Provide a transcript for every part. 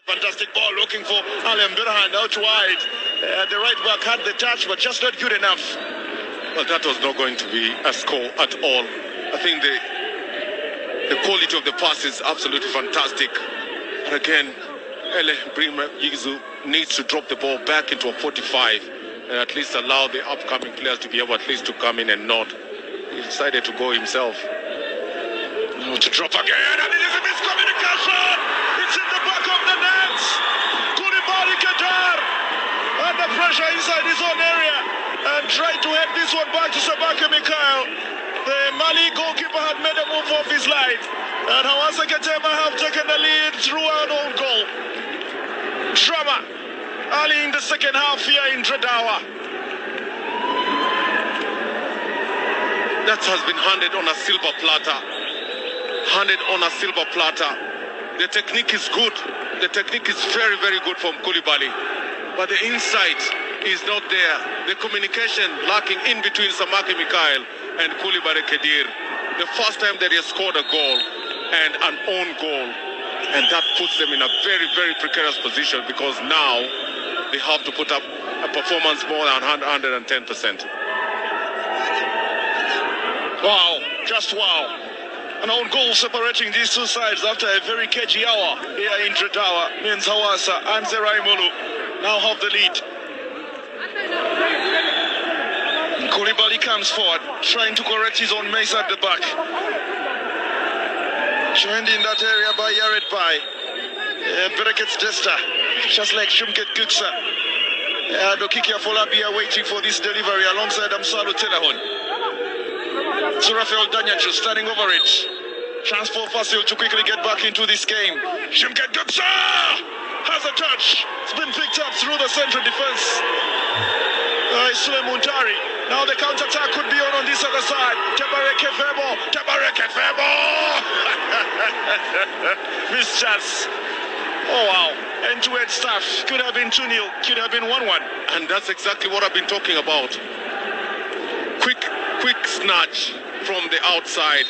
Fantastic ball looking for Alem Birhan out wide. The right back had the touch, but just not good enough. Well, that was not going to be a score at all. I think the quality of the pass is absolutely fantastic. And again, Ele Brima Yigizu needs to drop the ball back into a 45 and at least allow the upcoming players to be able at least to come in and nod. He decided to go himself. Now to drop again, and it is a miscommunication. It's in the back of the net. Koulibaly Kedar under pressure inside his own area and tried to head this one back to Sabaka Mikhail. The Mali goalkeeper had made a move off his line, and Hawassa Kenema have taken the lead through an own goal. Drama early in the second half here in Dradawa. That has been handed on a silver platter. Handed on a silver platter. The technique is good. The technique is very, very good from Koulibaly. But the insight is not there. The communication lacking in between Samake Mikhail and Koulibaly Kedir. The first time that he has scored a goal and an own goal. And that puts them in a very, very precarious position because now they have to put up a performance more than 110%. Wow, just wow. An own goal separating these two sides after a very cagey hour here in Dradawa means Hawassa and Zeraimulu now have the lead. Koulibaly comes forward, trying to correct his own mess at the back. Joined in that area by Yared Bai. Berekets Desta, just like Shumket Guksa. Dokiki Afolabi are waiting for this delivery alongside Amsalu Telahon. Rafael Danyachu standing over it. Chance for Fasill to quickly get back into this game. Shumket Guksa has a touch. It's been picked up through the central defense. Sule Muntari. Now the counter-attack could be on this other side. Tabareke Febo. Tabareke Febo. Missed chance. Oh wow. End-to-end stuff. Could have been 2-0. Could have been 1-1. And that's exactly what I've been talking about. Quick snatch from the outside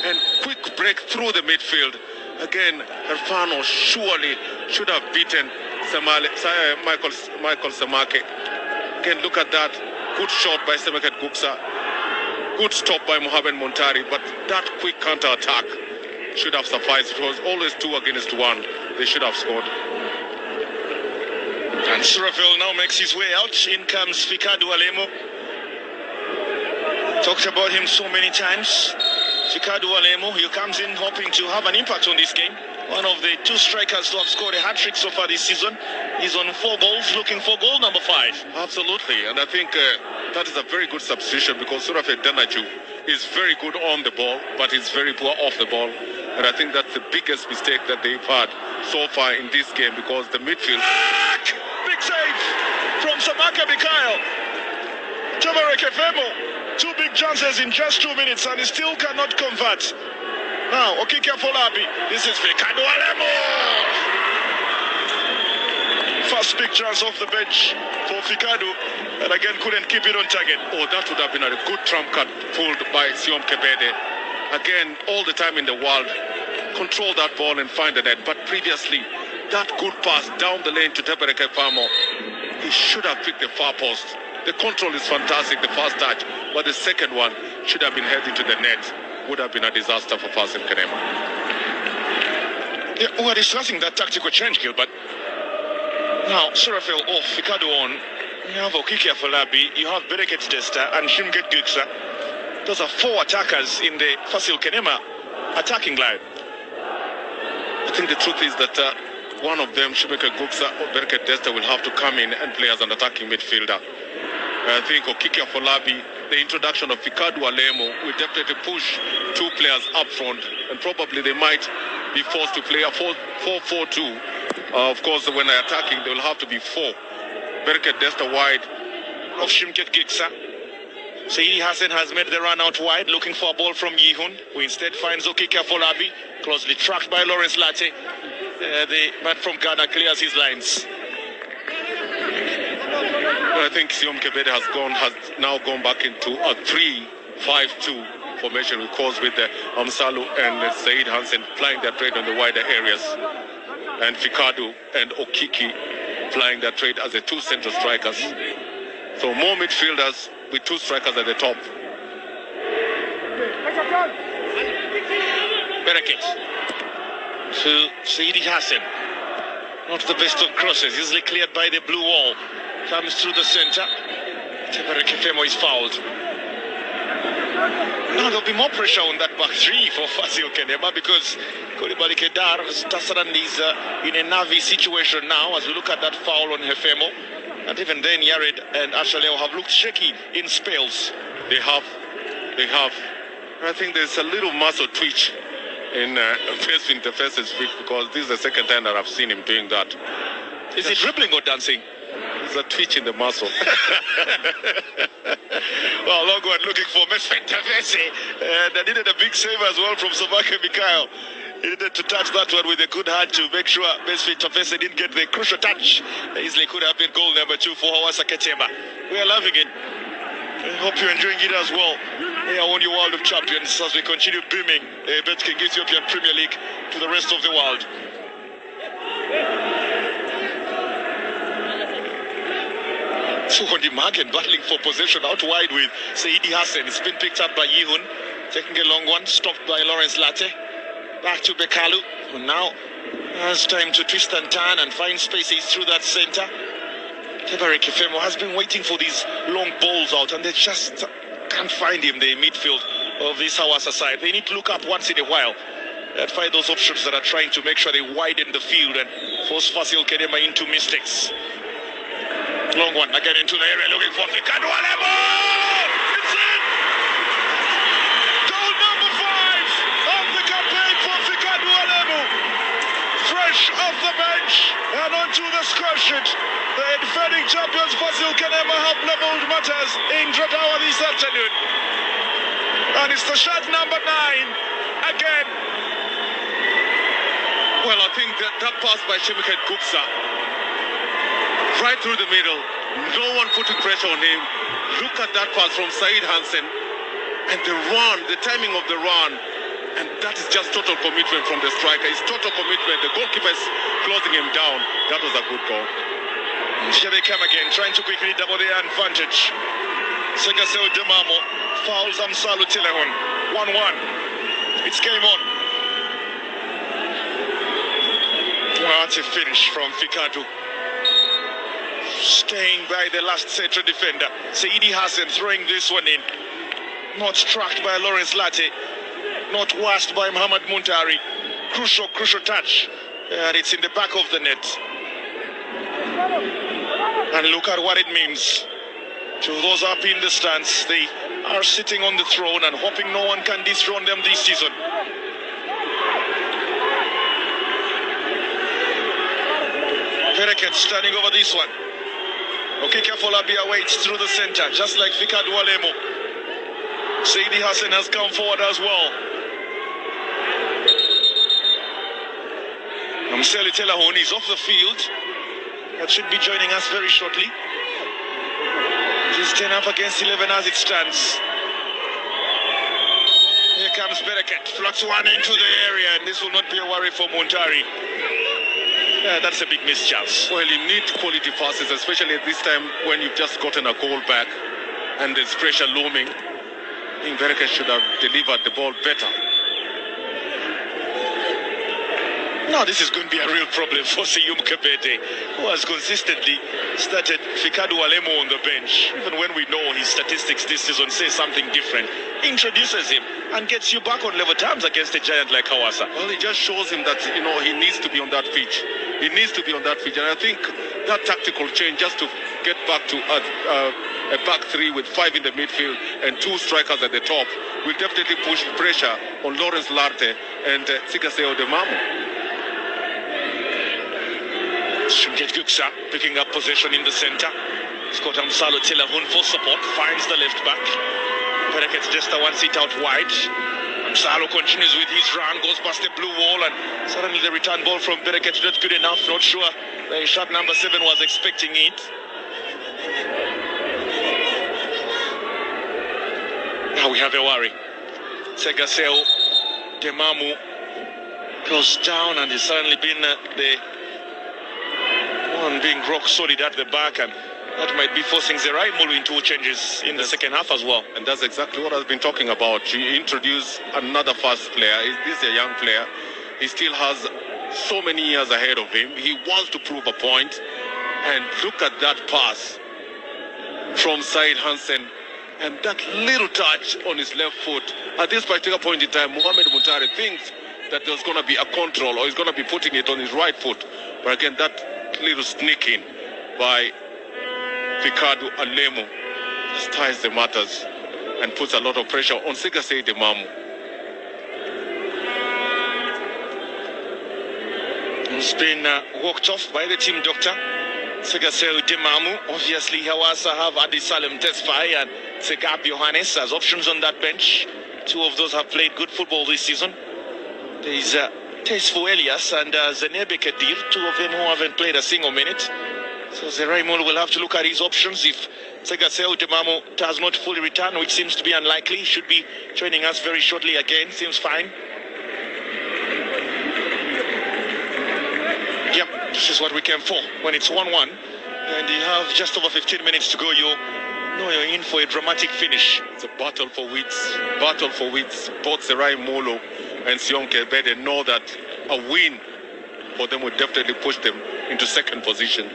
and quick break through the midfield. Again, Erfano surely should have beaten Michael Samake. Again, look at that. Good shot by Semeket Guksa. Good stop by Mohamed Montari. But that quick counter-attack should have sufficed. It was always 2 against 1. They should have scored. And Surafil now makes his way out. In comes Fikadu Alemo. Talked about him so many times. Fikadu Alemo, he comes in hoping to have an impact on this game. One of the 2 strikers to have scored a hat-trick so far this season. He's on 4 goals, looking for goal number 5. Absolutely, and I think that is a very good substitution because Surafil Danaju is very good on the ball, but he's very poor off the ball. And I think that's the biggest mistake that they've had so far in this game because the midfield... Big save from Samake Mikhail. Tabareke Febo. 2 big chances in just 2 minutes and he still cannot convert. Now, Okiki Afolabi. This is Fikadu Alemo. First big chance off the bench for Fikadu. And again, couldn't keep it on target. Oh, that would have been a good trump card pulled by Siom Kebede. Again, all the time in the world. Control that ball and find the net. But previously, that good pass down the lane to Tabareke Famo. He should have picked the far post. The control is fantastic, the first touch, but the second one should have been heading to the net. Would have been a disaster for Fasill Kenema. Yeah, we are discussing that tactical change, Gilbert. Now, Surafil off, Fikadu on. You have Okiki Afolabi, you have Berekets Desta and Shumket Guksa. Those are 4 attackers in the Fasill Kenema attacking line. I think the truth is that one of them, Shumket Guksa or Bereket Desta, will have to come in and play as an attacking midfielder. I think Okiki Afolabi, the introduction of Fikadu Alemo will definitely push 2 players up front, and probably they might be forced to play a 4-4-2. Of course, when they're attacking, they will have to be 4. Bereket Desta wide of Shumket Guksa. Saidi Hassan has made the run out wide, looking for a ball from Yihun, who instead finds Okiki Afolabi, closely tracked by Lawrence Latte. The man from Ghana clears his lines. I think Siom Kebede has now gone back into a 3-5-2 formation, of course, with Amsalu and Said Hansen playing their trade on the wider areas. and Fikadu and Okiki flying their trade as the two central strikers. So more midfielders with two strikers at the top. Bereket to Saidi Hassan. Not the best of crosses, easily cleared by the blue wall. Comes through the center. Teberekefemo is fouled. Now there'll be more pressure on that back three for Fasill Kenema because Coulibaly Kedar Tassaran is in a Navi situation now as we look at that foul on Hefemo. And even then Yared and Ashaleo have looked shaky in spells. They have. I think there's a little muscle twitch in face interfaces because this is the second time that I've seen him doing that. Is it dribbling or dancing? There's a twitch in the muscle. Well, long one looking for Mesfin Tafese. And I needed a big save as well from Sobake Mikhail. He needed to touch that one with a good hand to make sure Mesfin Tafese didn't get the crucial touch. Easily could have been goal number 2 for Hawassa Ketema. We are loving it. I hope you're enjoying it as well. Here on your World of Champions as we continue beaming BetKing Ethiopian Premier League to the rest of the world. Suhondi Magen battling for possession out wide with Saidi Hassan. It's been picked up by Yihun. Taking a long one, stopped by Lawrence Latte. Back to Bekalu. And now has time to twist and turn and find spaces through that center. Teberekefemo has been waiting for these long balls out and they just can't find him, the midfield of this Hawassa side. They need to look up once in a while and find those options that are trying to make sure they widen the field and force Fasill Kenema into mistakes. Long one again into the area looking for Fikadu Alemo! It's in! Goal number 5 of the campaign for Fikadu Alemo. Fresh off the bench and onto the score sheet. The defending champions Fasill Kenema have leveled matters in Dradawa this afternoon. And it's the shot number 9 again. Well, I think that pass by Shemiket Gupsa right through the middle, no one putting pressure on him. Look at that pass from Said Hansen and the run, the timing of the run, and that is just total commitment from the striker. It's total commitment. The goalkeeper is closing him down. That was a good goal. Here they come again, trying to quickly double the advantage. Segaseo Demamo fouls Amsalu Tilehon. 1-1. It's game on. Well, that's a finish from Fikadu. Staying by the last central defender. Saidi Hassan throwing this one in. Not struck by Lawrence Latte. Not washed by Muhammad Muntari. Crucial touch. And it's in the back of the net. And look at what it means to those up in the stands. They are sitting on the throne and hoping no one can dethrone them this season. Bereket standing over this one. Okika Folabia waits through the center, just like Fikadu Alemo. Saidi Hassan has come forward as well. Amseli Telahon is off the field. That should be joining us very shortly. It is 10 up against 11 as it stands. Here comes Bereket. Flux one into the area, and this will not be a worry for Muntari. Yeah, that's a big miss chance. Well, you need quality passes, especially at this time when you've just gotten a goal back and there's pressure looming. I think Bereket should have delivered the ball better. Now this is going to be a real problem for Seyum Kabete, who has consistently started Fikadu Alemo on the bench. Even when we know his statistics this season say something different, introduces him and gets you back on level terms against a giant like Hawassa. Well, it just shows him that, you know, he needs to be on that pitch. He needs to be on that pitch. And I think that tactical change just to get back to a back three with 5 in the midfield and 2 strikers at the top will definitely push pressure on Lawrence Larte and Sigaseo Demamo. Shumjet Guksa picking up possession in the center. Scott Amsalo Tilahun for support, finds the left back. Bereket just a one seat out wide. Amsalo continues with his run, goes past the blue wall, and suddenly the return ball from Bereket not good enough. Not sure the shot number 7 was expecting it. Now we have a worry. Segaseo Demamu goes down, and he's suddenly been the one being rock solid at the back, and that might be forcing Zerai Mulu into changes in the second half as well. And that's exactly what I've been talking about. You introduce another fast player. This is a young player. He still has so many years ahead of him. He wants to prove a point. And look at that pass from Said Hansen. And that little touch on his left foot. At this particular point in time, Mohamed Muntari thinks that there's going to be a control, or he's going to be putting it on his right foot. But again, that little sneak in by Ricardo Alemo just ties the matters and puts a lot of pressure on Segasei Demamu. He's been walked off by the team doctor. Segasei Demamu. Obviously, Hawassa have Adisalem Tesfaye and Segab Yohannes as options on that bench. Two of those have played good football this season. There is Tesfo Elias and Zenebe Kadir, two of them who haven't played a single minute. So Zeraimul will have to look at his options if Segasei Demamu does not fully return, which seems to be unlikely. He should be joining us very shortly again. Seems fine. Yep, this is what we came for. When it's 1-1 and you have just over 15 minutes to go, you know you're in for a dramatic finish. It's a battle for wits. Battle for wits. Both Zerai Molo and Sion Kebede know that a win for them would definitely push them into second position.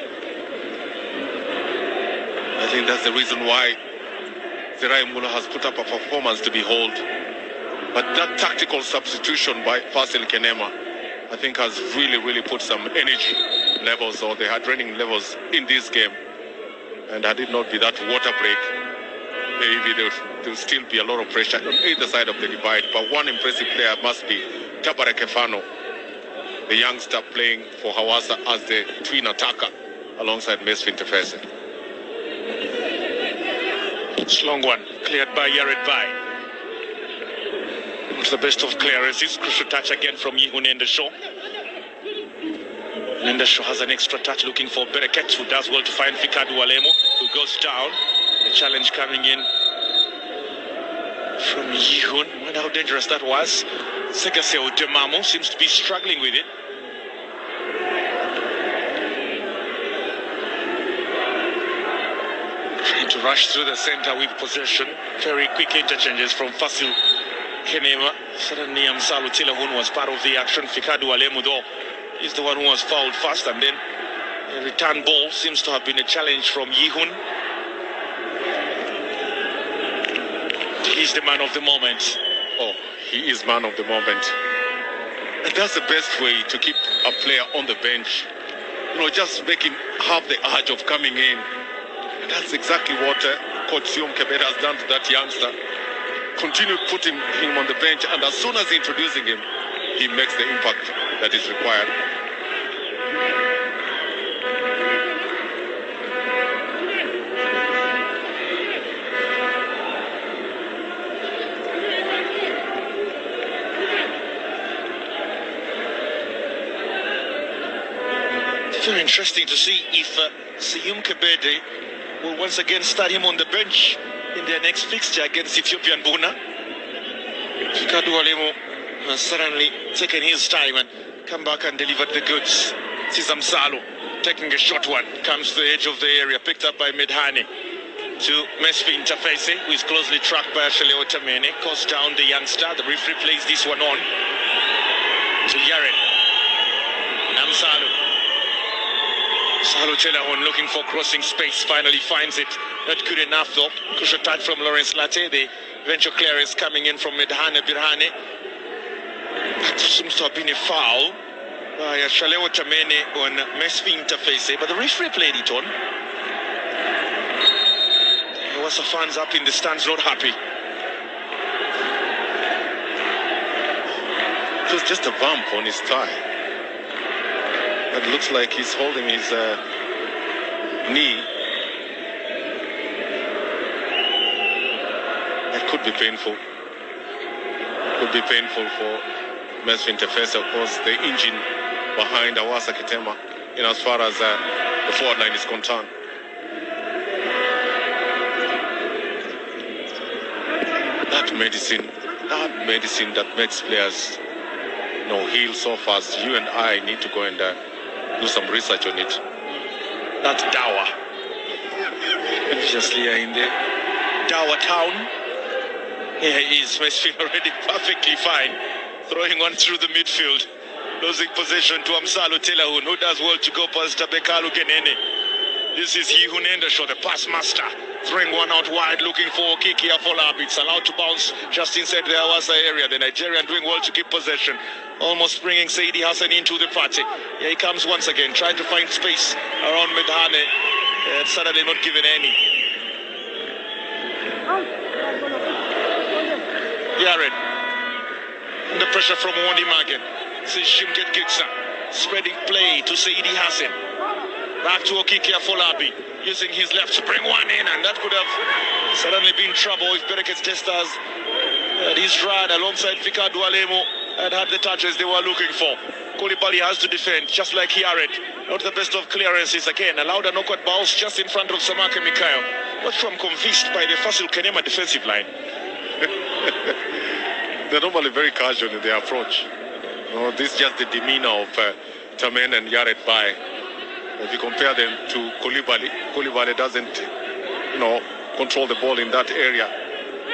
I think that's the reason why Zerai Molo has put up a performance to behold. But that tactical substitution by Fasill Kenema, I think, has really put some energy levels, or the adrenaline levels in this game. And had it not be that water break, maybe there will still be a lot of pressure on either side of the divide. But one impressive player must be Tabare Kefano, the youngster playing for Hawassa as the twin attacker alongside Mesfin Tefese. It's a long one, cleared by Yared Bai. It's the best of clearances. Crucial touch again from Yihun Endeshaw. Endeshaw has an extra touch looking for Bereket, who does well to find Fikadu Alemo, who goes down. The challenge coming in from Yihun. I wonder how dangerous that was. Segasei Demamu seems to be struggling with it. Trying to rush through the center with possession. Very quick interchanges from Fasill Kenema. Suddenly Amsalu Tilahun was part of the action. Fikadu Alemu though is the one who was fouled first, and then a return ball seems to have been a challenge from Yihun. He's the man of the moment. Oh, he is man of the moment. And that's the best way to keep a player on the bench. You know, just make him have the urge of coming in. And that's exactly what Coach Siom Kebeda has done to that youngster. Continue putting him on the bench, and as soon as introducing him, he makes the impact that is required. Very interesting to see if Siom Kebede will once again start him on the bench in their next fixture against Ethiopian Buna. Fikadu Alemo has suddenly taken his time and come back and delivered the goods. Sisam Salo taking a short one, comes to the edge of the area, picked up by Medhane to Mesfin Tefese, who is closely tracked by Ashaleo Tamene, calls down the youngster. The referee plays this one on to Yared Amsalu. Salo Chelahon looking for crossing space, finally finds it. Not good enough though. Crucial touch from Lawrence Latte. The eventual clearance coming in from Medhane Birhane. That seems to have been a foul by Ashaleo Tamene on Mesfin Tefese, but the referee played it on. There was some fans up in the stands not happy. It was just a bump on his thigh. It looks like he's holding his knee. It could be painful. Could be painful for Mesfin Tefese, of course, the engine behind Hawassa Kitema, in as far as the forward line is concerned. That medicine that makes players heal so fast. You and I need to go and do some research on it. That's Dawa. Obviously in the Dawa town. Here he is, Westfield already perfectly fine. Throwing one through the midfield. Losing possession to Amsalo Telahun, who does well to go past Tabekalu Kenene. This is he who Nendasho, the pass master. Throwing one out wide, looking for Kiki Afolabi. It's allowed to bounce just inside the hawassa area. The Nigerian doing well to keep possession. Almost bringing Saidi Hassan into the party. Here he comes once again, trying to find space around Medhane. Suddenly not given any. Yared. Under pressure from Wondi Magen. This is Shimket Gitsa. Spreading play to Saidi Hassan. Back to Okiki Afolabi. Using his left to bring one in, and that could have suddenly been trouble if Bereket's Testers had his ride alongside Vika Dualemo and had the touches they were looking for. Koulibaly has to defend, just like Yared. Not the best of clearances again. Allowed an awkward bounce just in front of Samake Mikayo. But from convinced by the Fasill Kenema defensive line. They're normally very casual in their approach. This is just the demeanor of Tamen and Yared Bai. If you compare them to Koulibaly doesn't, control the ball in that area.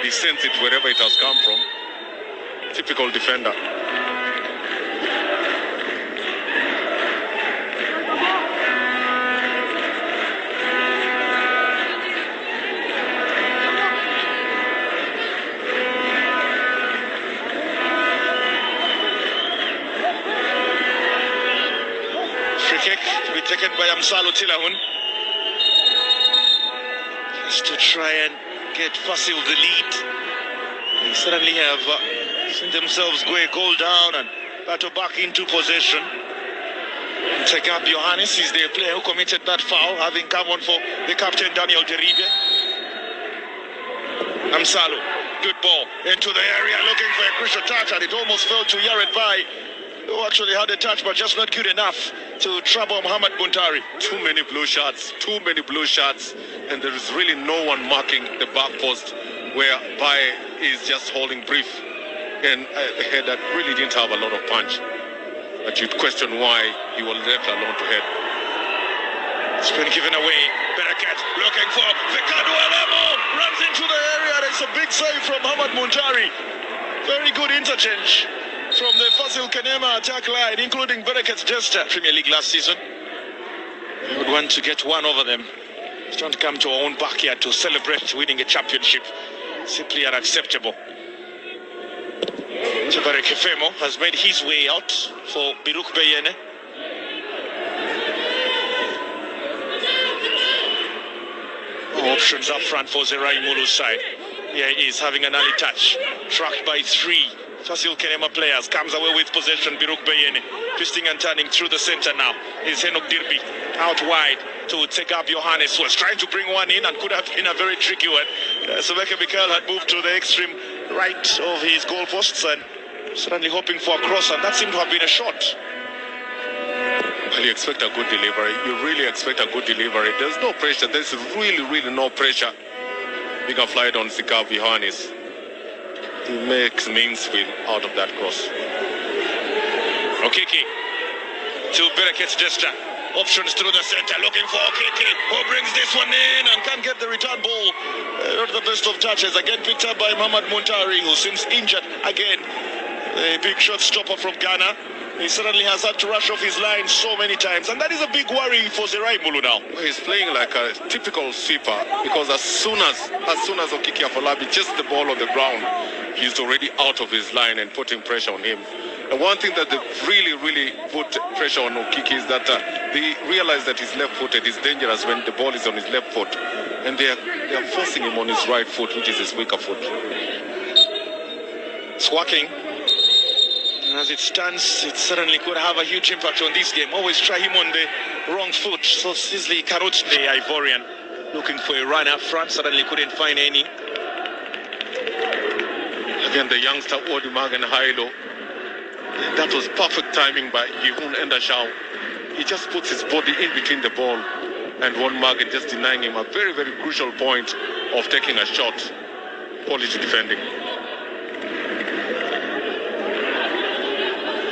He sends it wherever it has come from. Typical defender. Free kick to be taken by Amsalo Tilahun. Just to try and get Fasill the lead. They suddenly have seen themselves go a goal down and battle back into possession. Take up Johannes is the player who committed that foul, having come on for the captain Daniel Deribe. Amsalo, good ball into the area, looking for a crucial touch, and it almost fell to Yared Bai, who actually had a touch but just not good enough to trouble Muhammad Buntari. Too many blue shots, and there is really no one marking the back post where Bai is just holding brief, and a head that really didn't have a lot of punch. But you'd question why he was left alone to head. It's been given away. Bereket looking for Vikadu Alamo, runs into the area. There's a big save from Muhammad Buntari. Very good interchange from the Fasill Kenema attack line, including Bereket's Jester. Premier League last season. We would want to get one over them. It's trying to come to our own backyard to celebrate winning a championship. Simply unacceptable. Jabare Kefemo has made his way out for Biruk Beyene. Options up front for Zerai Mulu's side. Here he is having an early touch. Tracked by three Fasill Kenema players. Comes away with possession. Biruk Beyene twisting and turning through the center now. Is Henok Dirbi out wide to take up Johannes, who was trying to bring one in and could have been a very tricky one. Samake Mikael had moved to the extreme right of his goalposts and suddenly hoping for a cross, and that seemed to have been a shot. Well, you expect a good delivery. You really expect a good delivery. There's no pressure. There's really no pressure. Big flight on Zikav Johannes. He makes Minsfield out of that cross. Okiki to Bereket's Jester. Options through the center, looking for Okiki, who brings this one in and can't get the return ball. Not the best of touches. Again picked up by Muhammad Muntari, who seems injured again. A big shot stopper from Ghana. He certainly has had to rush off his line so many times, and that is a big worry for Zerai Mulu now. He's playing like a typical sweeper, because as soon as Okiki Afolabi gets the ball on the ground, he's already out of his line and putting pressure on him. And one thing that they really put pressure on Okiki is that they realize that he's left-footed is dangerous when the ball is on his left foot, and they are forcing him on his right foot, which is his weaker foot. It's working. As it stands, it certainly could have a huge impact on this game. Always try him on the wrong foot. So Sisley Karot, the Ivorian, looking for a run up front, suddenly couldn't find any. Again, the youngster Odimagan Hailo. That was perfect timing by Yihun Endashau. He just puts his body in between the ball and Odimagan just denying him a very crucial point of taking a shot. Quality defending.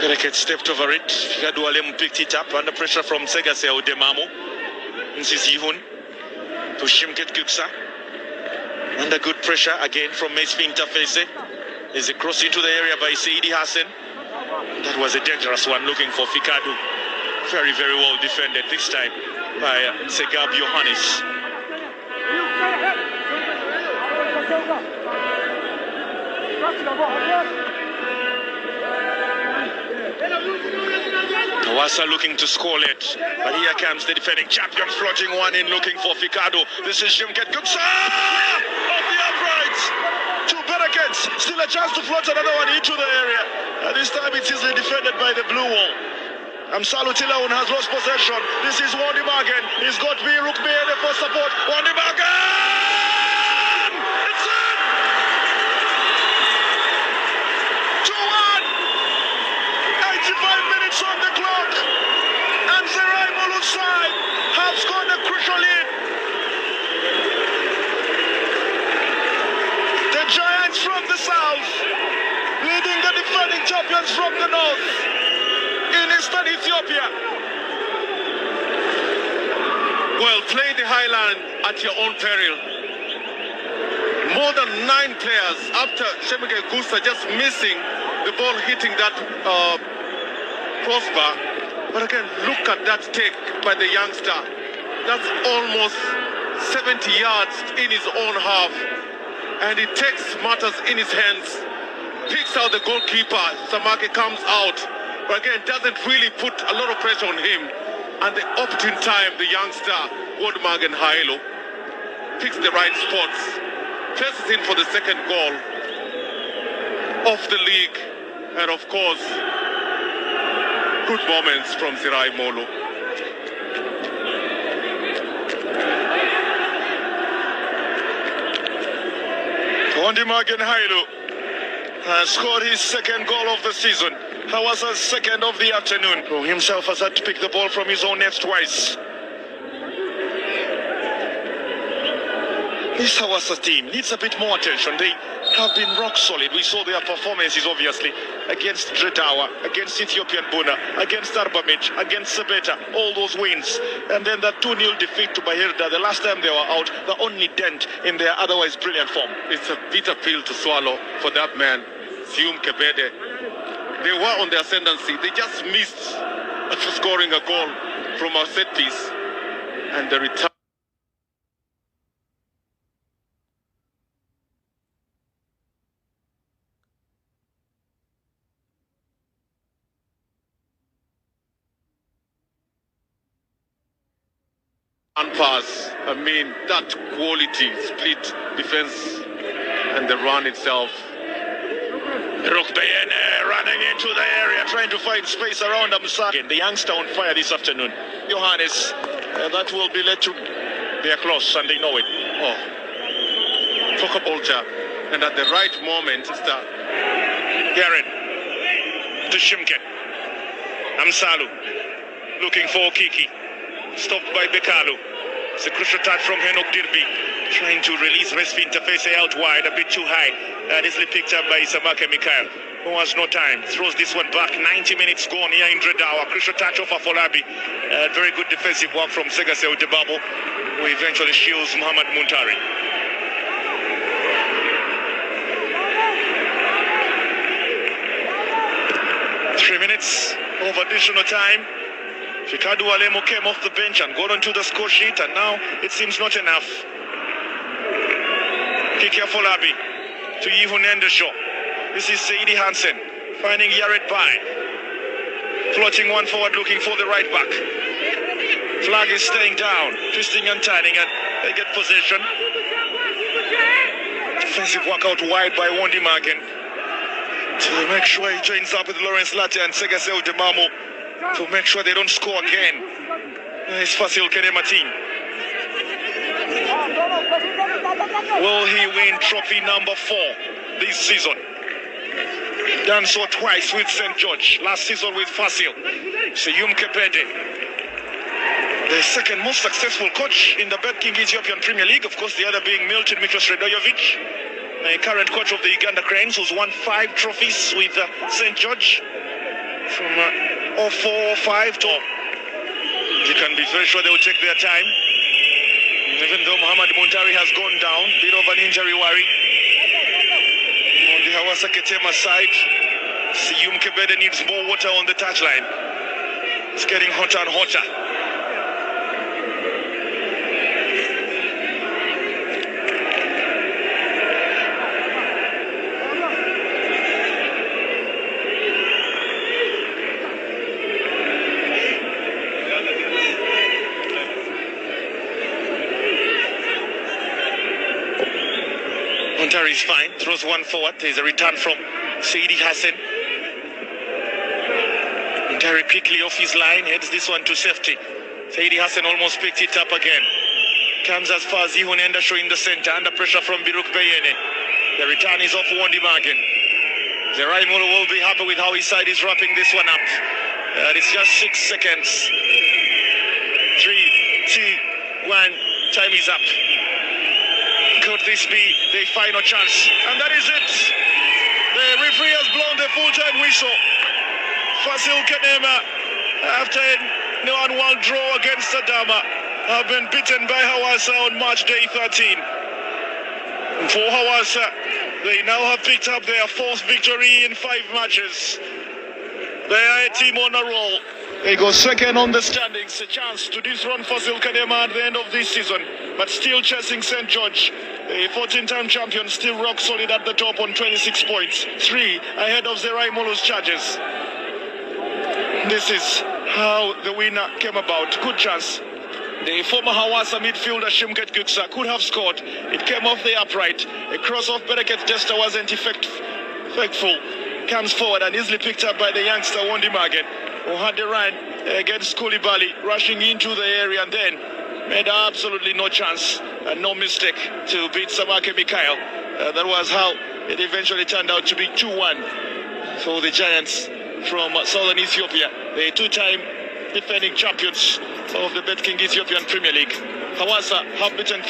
Berekets stepped over it. Fikadu Alemu picked it up under pressure from Segase Odemamo. Nsizihun to Shimket Guksa. Under good pressure again from Mesfi Interface. Is a cross into the area by Saidi Hassan. That was a dangerous one looking for Fikadu. Very, very well defended this time by Segab Yohannes. Hawassa looking to score late, but here comes the defending champion, floating one in looking for Fikadu. This is Shimket Guksa off the uprights. Two Berekets, still a chance to float another one into the area. This time it's easily defended by the blue wall. Amsalu Tilaun has lost possession. This is Wandi Magen. He's got me Rukmene for support. Wandi Magen! It's in! 2-1! 85 minutes on the clock. And Zerai Molu's side have scored a crucial lead. The Giants from the south leading the defending champions from the north in eastern Ethiopia. Well, play the Highland at your own peril. More than 9 players after Shemike Gusa just missing the ball hitting that crossbar. But again, look at that take by the youngster. That's almost 70 yards in his own half. And he takes matters in his hands. Picks out the goalkeeper. Samake comes out. But again, doesn't really put a lot of pressure on him. And the opportune time, the youngster, Wodmagen Hailo, picks the right spots, places in for the second goal of the league. And of course, good moments from Zirai Molo. Wodmagen Hailo has scored his second goal of the season. Hawassa's second of the afternoon. Who himself has had to pick the ball from his own net twice. This Hawassa team needs a bit more attention. They have been rock solid. We saw their performances obviously against Dredawa, against Ethiopian Buna, against Arbamich, against Sebeta, all those wins. And then that 2-0 defeat to Bahirda, the last time they were out, the only dent in their otherwise brilliant form. It's a bitter pill to swallow for that man, Sium Kebede. They were on the ascendancy. They just missed scoring a goal from a set piece. And the return. And pass. I mean, that quality split defense and the run itself. Rukbeyene running into the area, trying to find space around Amsa. The youngster on fire this afternoon. Johannes, that will be led to their close, and they know it. Oh, talk about job. And at the right moment, it's the Garrett to Shimket. Amsalu looking for Kiki. Stopped by Bekalu. It's a crucial touch from Henok Dirbi. Trying to release Resfi Interface out wide, a bit too high. Easily picked up by Samake Mikhail, who has no time. Throws this one back. 90 minutes gone here in Dredawa. Crucial touch of Afolabi. Very good defensive work from Segase Udebabo, who eventually shields Muhammad Muntari. Three minutes of additional time. Fikadu Alemo came off the bench and got onto the score sheet, and now it seems not enough. Kiki Afolabi to Yihun Endesho. This is Saidi Hansen finding Yared Bai. Floating one forward looking for the right back. Flag is staying down, twisting and turning, and they get possession. Defensive work out wide by Wandi Magen to make sure he joins up with Lawrence Latte and Segase Udemamo to make sure they don't score again. It's Fasill kenema team. Will he win trophy number 4 this season? Done so twice with St. George, last season with Fasill. Seyum Kebede, the second most successful coach in the Bet King Ethiopian Premier League, of course the other being Milton Miklos Redojovic, the current coach of the Uganda Cranes, who's won 5 trophies with St. George. from 04-05 to... You can be very sure they will take their time. Even though Muhammad Muntari has gone down, bit of an injury worry. On the Hawassa Kenema side, Siyum Kebede needs more water on the touchline. It's getting hotter and hotter. Muntari is fine, throws one forward. There's a return from Saidi Hassan. Muntari quickly off his line, heads this one to safety. Saidi Hassan almost picked it up again. Comes as far as Ihunenda show in the center, under pressure from Biruk Bayene. The return is off Wondi Magen. Zerai Mulu will be happy with how his side is wrapping this one up. It's just 6 seconds. 3, 2, 1, time is up. Could this be the final chance? And that is it. The referee has blown the full-time whistle. Fasill Kenema, after a 1-1 draw against Adama, have been beaten by Hawassa on March day 13. For Hawassa, they now have picked up their 4th victory in 5 matches. They are a team on a roll. They go second on the standings, a chance to dethrone Fasill Kenema at the end of this season, but still chasing St. George. The 14-time champion still rock solid at the top on 26 points, 3 ahead of Zerai Molo's Chargers. This is how the winner came about. Good chance. The former Hawassa midfielder Shimket Guksa could have scored. It came off the upright. A cross off Bereket Desta wasn't effectful. Comes forward and easily picked up by the youngster Wondi Magen, who had the run against Koulibaly, rushing into the area and then made absolutely no chance and no mistake to beat Samake Mikhail. That was how it eventually turned out to be 2-1 for the Giants from southern Ethiopia, the 2-time defending champions of the Bet King Ethiopian Premier League. Hawassa have beaten